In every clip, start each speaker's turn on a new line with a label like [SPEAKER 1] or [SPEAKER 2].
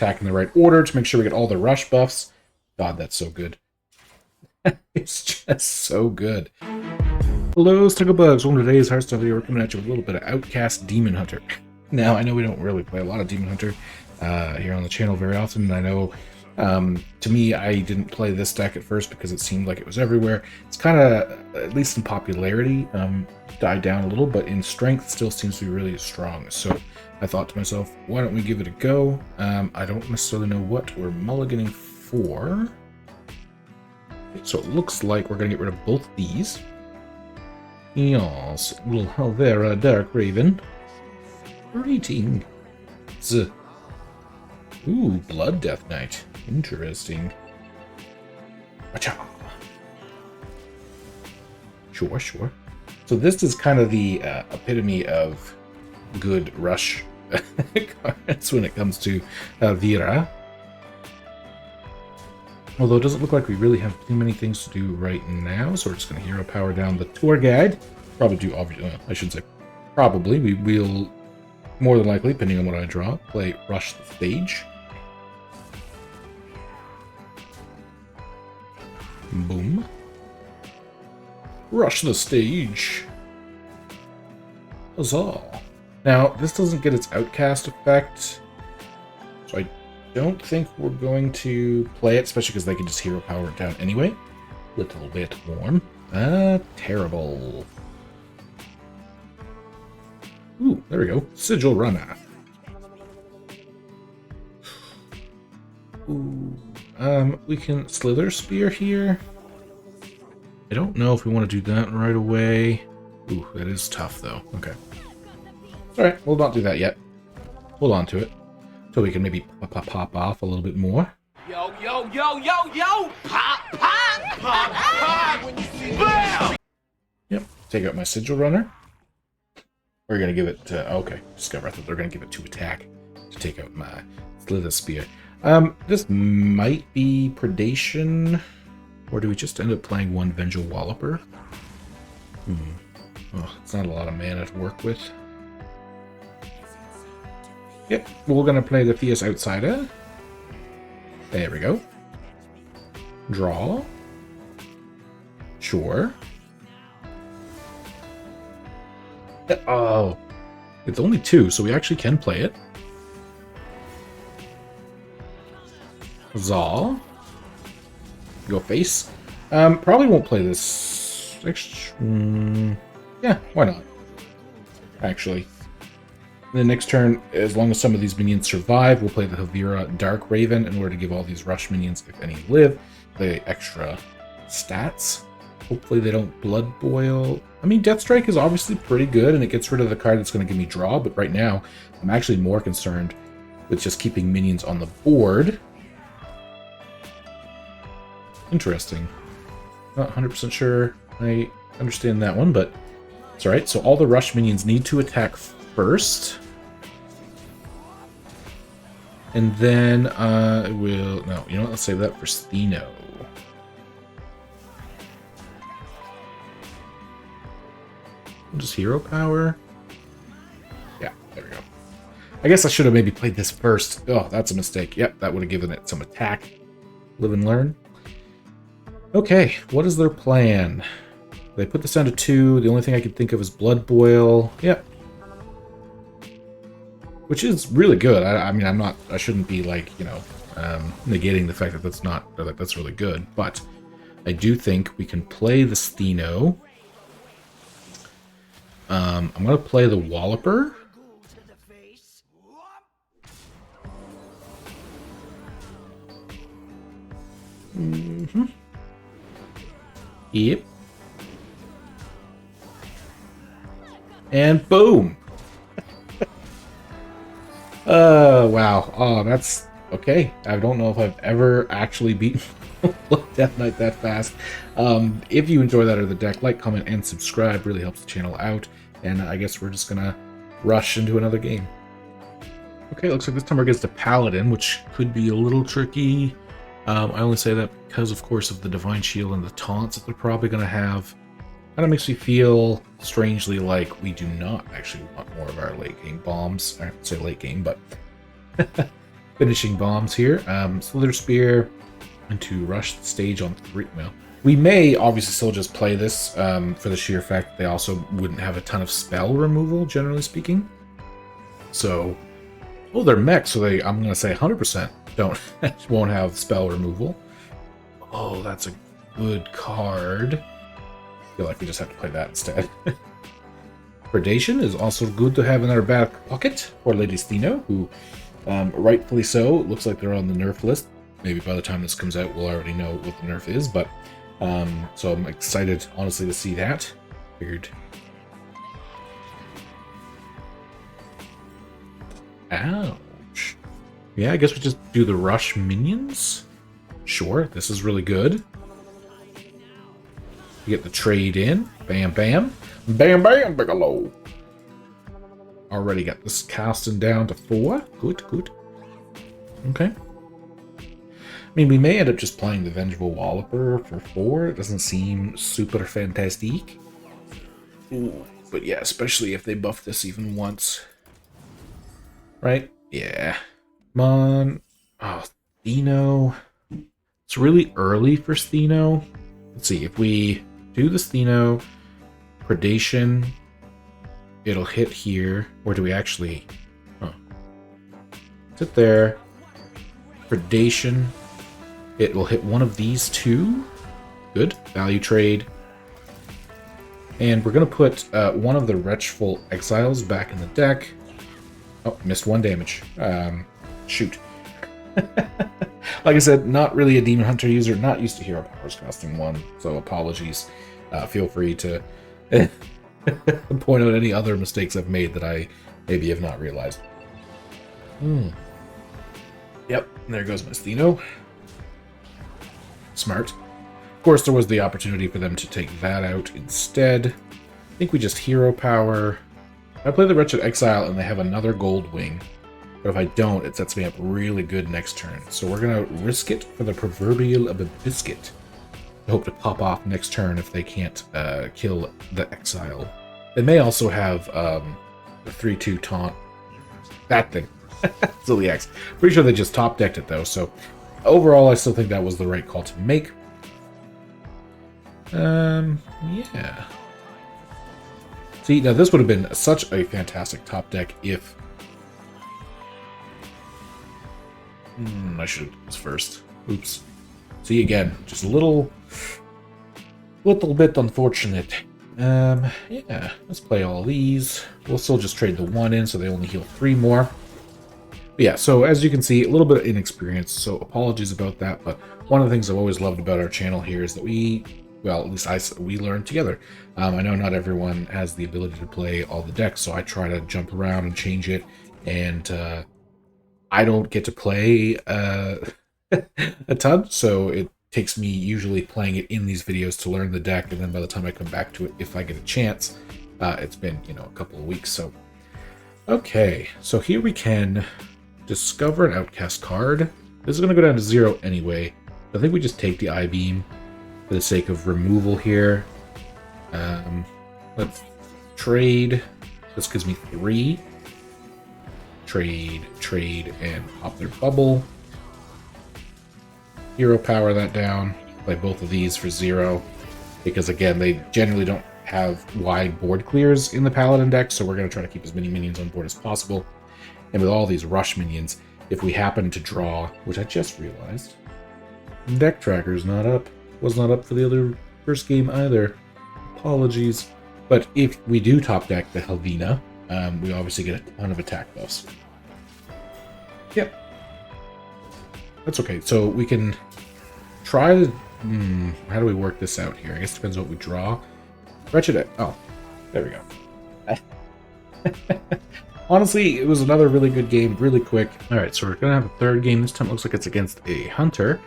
[SPEAKER 1] attack in the right order to make sure we get all the rush buffs. God, that's so good. It's just so good. Hello, Snugglebugs. Welcome to today's Hearthstone video. We're coming at you with a little bit of Outcast Demon Hunter. Now, I know we don't really play a lot of Demon Hunter here on the channel very often, and I know, to me, I didn't play this deck at first because it seemed like it was everywhere. It's kind of, at least in popularity, died down a little, but in strength still seems to be really strong. So I thought to myself, why don't we give it a go? I don't necessarily know what we're mulliganing for. So it looks like we're going to get rid of both these. Yes, little Halvera Dark Raven. Greetings. Ooh, Blood Death Knight. Interesting. Acha. Sure, sure. So this is kind of the epitome of good rush cards when it comes to Vira. Although it doesn't look like we really have too many things to do right now, so we're just going to hero power down the tour guide. Probably do, obviously, I shouldn't say probably. We will, more than likely, depending on what I draw, play Rush the Stage. Boom. Rush the Stage. Huzzah. Now, this doesn't get its Outcast effect, so I don't think we're going to play it, especially because they can just hero power it down anyway. Little bit warm. Terrible. Ooh, there we go. Sigil Runner. Ooh, we can Slither Spear here. I don't know if we want to do that right away. Ooh, that is tough though. Okay. Alright, we'll not do that yet. Hold on to it. So we can maybe pop off a little bit more.
[SPEAKER 2] Yo, yo, yo, yo, yo! Pop, pop, pop, pop! When you see bam!
[SPEAKER 1] Yep, take out my Sigil Runner. We're going to give it to... Okay, discover that they're going to give it 2 attack to take out my Slither Spear. This might be Predation. Or do we just end up playing 1 Vengeful Walloper? Oh, it's not a lot of mana to work with. Yep, we're going to play the Fierce Outsider. There we go. Draw. Sure. Oh, it's only 2, so we actually can play it. Zaw. Go face. Probably won't play this. Yeah, why not? Actually. The next turn, as long as some of these minions survive, we'll play the Havira Dark Raven in order to give all these rush minions, if any live, the extra stats. Hopefully they don't Blood Boil. I mean, Death Strike is obviously pretty good, and it gets rid of the card that's going to give me draw, but right now, I'm actually more concerned with just keeping minions on the board. Interesting. Not 100% sure I understand that one, but it's alright. So all the rush minions need to attack first. And then we'll... No, you know what? Let's save that for Steno. We'll just hero power. Yeah, there we go. I guess I should have maybe played this first. Oh, that's a mistake. Yep, that would have given it some attack. Live and learn. Okay, what is their plan? They put this down to 2. The only thing I could think of is Blood Boil. Yep. Which is really good. I mean, I shouldn't be like, you know, negating the fact that that's really good. But I do think we can play the Steno. I'm going to play the Walloper. Yep. And boom. Wow. Oh, that's okay. I don't know if I've ever actually beaten Death Knight that fast. If you enjoy that or the deck, like, comment, and subscribe. Really helps the channel out. And I guess we're just gonna rush into another game. Okay, looks like this time we're against a Paladin, which could be a little tricky. I only say that because, of course, of the Divine Shield and the taunts that they're probably going to have. Kind of makes me feel strangely like we do not actually want more of our late game bombs. I have to say late game, but because finishing bombs here. Slither Spear, and to rush the stage on 3. Well, we may obviously still just play this for the sheer fact that they also wouldn't have a ton of spell removal, generally speaking. So, oh, they're mech, so I'm going to say 100% won't have spell removal. Oh, that's a good card. I feel like we just have to play that instead. Predation is also good to have in our back pocket for Lady Stheno, who, rightfully so, looks like they're on the nerf list. Maybe by the time this comes out, we'll already know what the nerf is, but so I'm excited, honestly, to see that. Figured. Ouch. Yeah, I guess we just do the rush minions. Sure, this is really good. You get the trade in. Bam, bam. Bam, bam, Bigelow. Already got this casting down to 4. Good, good. Okay. I mean, we may end up just playing the Vengeful Walloper for 4. It doesn't seem super fantastic. Ooh, but yeah, especially if they buff this even once. Right? Yeah. Come on. Oh, Stheno. It's really early for Stheno. Let's see, if we do the Stheno, Predation, it'll hit here. Or do we actually... Huh. Sit there. Predation. It will hit one of these 2. Good. Value trade. And we're going to put one of the Wretchful Exiles back in the deck. Oh, missed 1 damage. Shoot. Like I said, not really a Demon Hunter user, not used to hero powers costing 1, so apologies. Feel free to point out any other mistakes I've made that I maybe have not realized. Yep, there goes my Stheno. Smart. Of course, there was the opportunity for them to take that out instead. I think we just hero power. I play the Wretched Exile and they have another gold wing. But if I don't, it sets me up really good next turn. So we're going to risk it for the proverbial of a biscuit. I hope to pop off next turn if they can't kill the Exile. They may also have the 3-2 taunt. That thing. Silly X. Pretty sure they just top decked it though, so overall I still think that was the right call to make. Yeah. See, now this would have been such a fantastic top deck if... I should have done this first. Oops. See, again, just a little bit unfortunate. Yeah, let's play all these. We'll still just trade the 1 in, so they only heal 3 more. But yeah, so as you can see, a little bit of inexperience, so apologies about that, but one of the things I've always loved about our channel here is that we learn together. I know not everyone has the ability to play all the decks, so I try to jump around and change it, and I don't get to play a ton, so it takes me usually playing it in these videos to learn the deck, and then by the time I come back to it, if I get a chance, it's been, you know, a couple of weeks. So okay, so here we can discover an Outcast card. This is going to go down to 0 anyway. I think we just take the I-Beam for the sake of removal here. Let's trade. This gives me 3. Trade, and pop their bubble. Hero power that down. Play both of these for 0. Because again, they generally don't have wide board clears in the Paladin deck, so we're going to try to keep as many minions on board as possible. And with all these rush minions, if we happen to draw, which I just realized, deck tracker's not up. Was not up for the other first game either. Apologies. But if we do top deck the Helvina, we obviously get a ton of attack buffs. Yep. That's okay. So we can try to... how do we work this out here? I guess it depends on what we draw. Wretched... Oh, there we go. Honestly, it was another really good game, really quick. Alright, so we're going to have a third game. This time it looks like it's against a Hunter.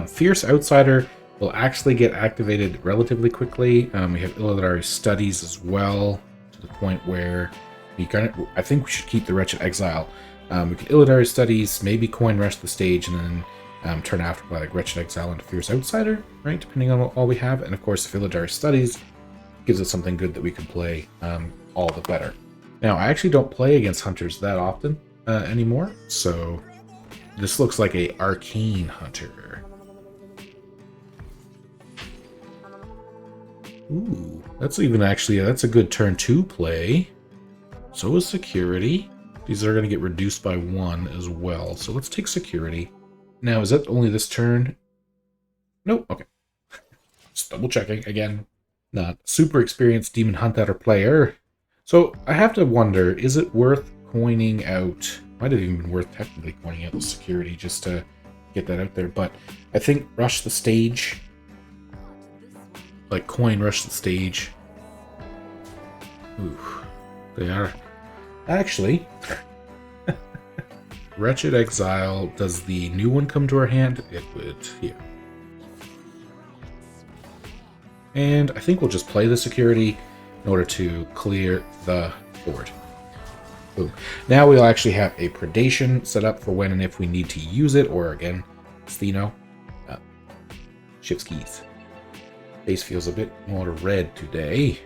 [SPEAKER 1] Fierce Outsider will actually get activated relatively quickly. We have Illidari Studies as well, to the point where I think we should keep the Wretched Exile. We can Illidari Studies, maybe Coin Rush the stage, and then turn after by like Wretched Exile into Fierce Outsider, right? Depending on what all we have. And of course, if Illidari Studies gives us something good that we can play, all the better. Now, I actually don't play against Hunters that often anymore, so This looks like a arcane hunter. Ooh, that's even actually, that's a good turn 2 play. So is security. These are going to get reduced by 1 as well. So let's take security. Now, is that only this turn? Nope. Okay. Just double checking. Again, not super experienced Demon Hunter player. So I have to wonder, is it worth coining out? Might have even been worth technically coining out the security just to get that out there. But I think rush the stage. Like coin rush the stage. Ooh, they are. Actually, Wretched Exile, does the new one come to our hand? It would, yeah. And I think we'll just play the security in order to clear the board. Boom. Now we'll actually have a predation set up for when and if we need to use it, or again, Steno. Shift keys. Face feels a bit more red today.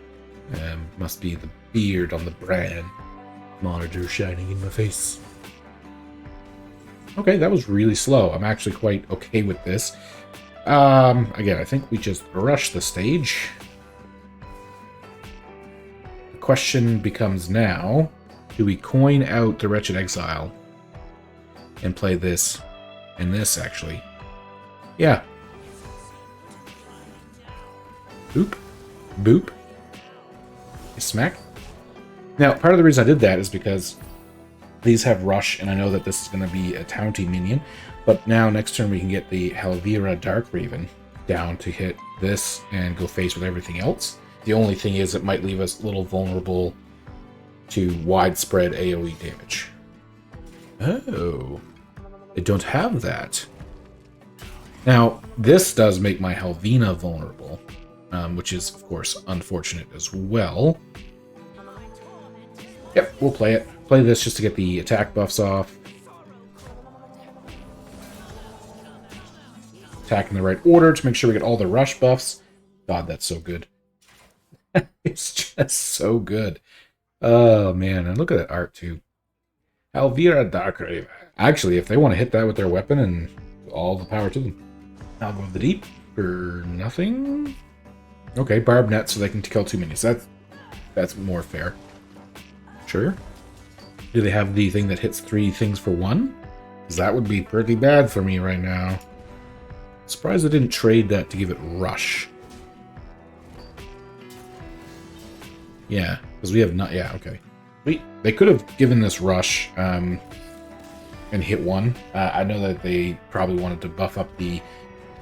[SPEAKER 1] Must be the beard on the brand. Monitor shining in my face. Okay, that was really slow. I'm actually quite okay with this. Again, I think we just rush the stage. The question becomes now, do we coin out the Wretched Exile and play this and this, actually? Yeah. Boop. Boop. Smack. Now, part of the reason I did that is because these have Rush, and I know that this is going to be a Taunty minion, but now next turn we can get the Helvira Darkraven down to hit this and go face with everything else. The only thing is it might leave us a little vulnerable to widespread AoE damage. Oh, I don't have that. Now, this does make my Helvina vulnerable, which is, of course, unfortunate as well. Yep, we'll play it. Play this just to get the attack buffs off. Attack in the right order to make sure we get all the rush buffs. God, that's so good. It's just so good. Oh, man. And look at that art, too. Helvira Darkraven. Actually, if they want to hit that with their weapon, and all the power to them. I'll go the deep for nothing. Okay, barb net so they can kill 2 minions. That's more fair. Sure. Do they have the thing that hits 3 things for 1? Because that would be pretty bad for me right now. Surprised I didn't trade that to give it rush. Yeah, because we have not. Yeah, okay. They could have given this rush and hit 1. I know that they probably wanted to buff up the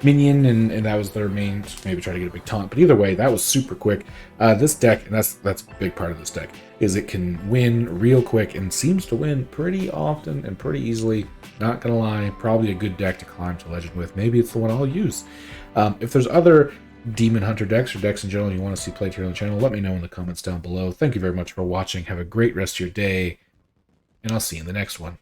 [SPEAKER 1] minion, and that was their main, maybe try to get a big taunt. But either way, that was super quick. This deck, and that's a big part of this deck, is it can win real quick and seems to win pretty often and pretty easily. Not gonna lie, probably a good deck to climb to Legend with. Maybe it's the one I'll use. If there's other Demon Hunter decks or decks in general you want to see played here on the channel, let me know in the comments down below. Thank you very much for watching. Have a great rest of your day, and I'll see you in the next one.